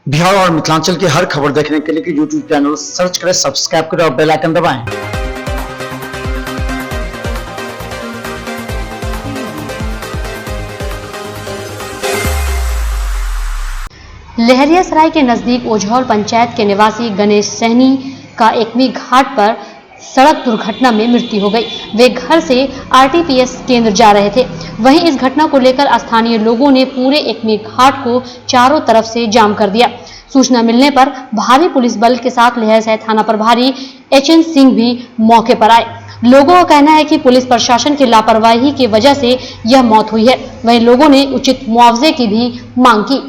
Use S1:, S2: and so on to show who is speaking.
S1: बिहार और मिथिलांचल की हर खबर देखने के लिए यूट्यूब चैनल सर्च करें, सब्सक्राइब करें और बेल आइकन दबाएं।
S2: लहरियासराय के नजदीक ओझौल पंचायत के निवासी गणेश सहनी का एकमी घाट पर सड़क दुर्घटना में मृत्यु हो गई। वे घर से आरटीपीएस केंद्र जा रहे थे। वहीं इस घटना को लेकर स्थानीय लोगों ने पूरे एकमी घाट को चारों तरफ से जाम कर दिया। सूचना मिलने पर भारी पुलिस बल के साथ लहरियासराय थाना प्रभारी एचएन सिंह भी मौके पर आए। लोगों का कहना है कि पुलिस प्रशासन की लापरवाही की वजह से यह मौत हुई है। वहीं लोगों ने उचित मुआवजे की भी मांग की।